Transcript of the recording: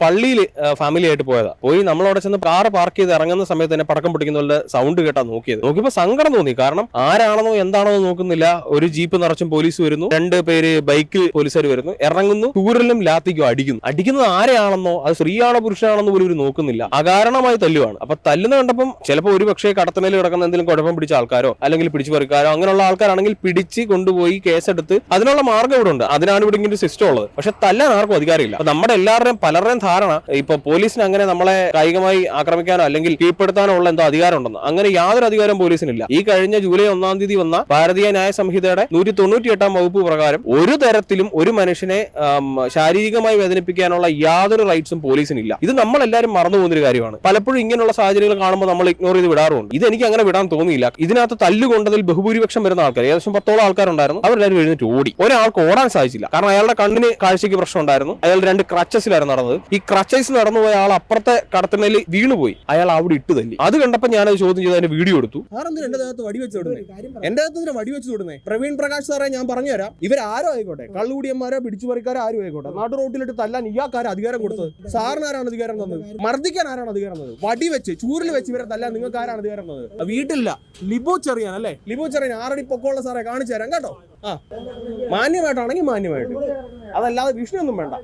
പള്ളിയിൽ ഫാമിലി ആയിട്ട് പോയതാ. പോയി നമ്മളവിടെ ചെന്ന് കാറ് പാർക്ക് ചെയ്ത് ഇറങ്ങുന്ന സമയത്ത് തന്നെ പടക്കം പൊട്ടിക്കുന്നവരുടെ സൗണ്ട് കേട്ടാ നോക്കിയപ്പോൾ സങ്കടം തോന്നി. കാരണം ആരാണെന്നോ എന്താണെന്നോ നോക്കുന്നില്ല. ഒരു ജീപ്പ് നിറച്ചും പോലീസ് വരുന്നു, 2 പേര് ബൈക്കിൽ പോലീസുകാർ വരുന്നു, ഇറങ്ങുന്നു, ടൂറിലും ലാത്തിക്കും അടിക്കുന്നത് ആരെയാണെന്നോ അത് സ്ത്രീയാണോ പുരുഷനാണെന്നോ പോലും ഇവർ നോക്കുന്നില്ല. അകാരണമായി തല്ലുവാണ്. അപ്പൊ തല്ലുന്ന കണ്ടപ്പം ചിലപ്പോൾ ഒരു പക്ഷേ കടത്തനയിൽ കിടക്കുന്ന എന്തെങ്കിലും കുഴപ്പം പിടിച്ച ആൾക്കാരോ അല്ലെങ്കിൽ പിടിച്ചു പറിക്കാരോ അങ്ങനെയുള്ള ആൾക്കാരാണെങ്കിൽ പിടിച്ച് കൊണ്ടുപോയി കേസെടുത്ത് അതിനുള്ള മാർഗ്ഗം ഇവിടെ ഉണ്ട്. അതിനാണ് ഇവിടെ ഇങ്ങനെ ഒരു സിസ്റ്റം ഉള്ളത്. പക്ഷെ തല്ലാൻ ആർക്കും അധികാരമില്ല. അപ്പൊ നമ്മുടെ പലരുടെയും ധാരണ ഇപ്പൊ പോലീസിന് അങ്ങനെ നമ്മളെ കായികമായി ആക്രമിക്കാനോ അല്ലെങ്കിൽ കീഴ്പ്പെടുത്താനോ ഉള്ള എന്തോ അധികാരം ഉണ്ടെന്ന്. അങ്ങനെ യാതൊരു അധികാരവും പോലീസിനില്ല. ഈ കഴിഞ്ഞ ജൂലൈ 1-ാം തീയതി വന്ന ഭാരതീയ ന്യായ സംഹിതയുടെ 198-ാം വകുപ്പ് പ്രകാരം ഒരു തരത്തിലും ഒരു മനുഷ്യനെ ശാരീരികമായി വേദനിപ്പിക്കാനുള്ള യാതൊരു റൈറ്റ്സും പോലീസിനില്ല. ഇത് നമ്മളെല്ലാവരും മറന്നു പോകുന്നൊരു കാര്യമാണ്. പലപ്പോഴും ഇങ്ങനെയുള്ള സാഹചര്യങ്ങൾ കാണുമ്പോൾ നമ്മൾ ഇഗ്നോർ ചെയ്ത് വിടാറുണ്ട്. ഇത് എനിക്ക് അങ്ങനെ വിടാൻ തോന്നിയില്ല. ഇതിനകത്ത് തല്ലുകൊണ്ടതിൽ ബഹുഭൂരിപക്ഷം വരുന്ന ആൾക്കാർ, ഏകദേശം 10ഓളം ആൾക്കാരുണ്ടായിരുന്നു. അവരെല്ലാവരും എഴുന്നേറ്റ് ഓടി. ഒരാൾക്ക് ഓടാൻ സാധിച്ചില്ല. കാരണം അയാളുടെ കണ്ണിന് കാഴ്ചയ്ക്ക് പ്രശ്നം ഉണ്ടായിരുന്നു. അയാൾ 2 ക്രച്ചസിലായിരുന്നു നടന്നത്. ഈ ക്രച്ചസ് നടന്നുപോയ ആൾ അപ്പുറത്തെ കടത്തിനയിൽ വീണുപോയി. അയാൾ അവിടെ ഇട്ട് തല്ലി. അത് കണ്ടപ്പോൾ ഞാനത് ചോദ്യം ചെയ്ത് അതിന്റെ വീഡിയോ എടുത്തു. എന്റെ ദേഹത്ത് വടിവെച്ച് തൊടുന്നേ പ്രവീൺ പ്രകാശ് സാറേ, ഞാൻ പറഞ്ഞുതരാം. ഇവരാരോ ആയിക്കോട്ടെ, കള്ളുകൂടിയന്മാരോ പിടിച്ചുപറിക്കാരോ ആരും ആയിക്കോട്ടെ, നാട്ടു റോട്ടിലിട്ട് തല്ലാൻ ഇയാൾക്കാരും അധികാരം കൊടുത്തത്? സാറിന് ആരാണ് അധികാരം തന്നത്? മർദ്ദിക്കാൻ ആരാണ് അധികാരം തന്നത്? വടിവെച്ച് ചൂരിൽ വെച്ച് ഇവരെ തല്ലാൻ നിങ്ങൾക്ക് ആരാണ് അധികാരം തന്നത്? വീട്ടിലില്ല. ലിബോ ചെറിയാൻ അല്ലേ? ലിബോ ചെറിയാൻ 6 അടി പൊക്കമുള്ള സാറേ, കാണിച്ചു തരാം കേട്ടോ. മാന്യമായിട്ടാണെങ്കിൽ മാന്യമായിട്ട്, അതല്ലാതെ വിഷ്ണു ഒന്നും വേണ്ട.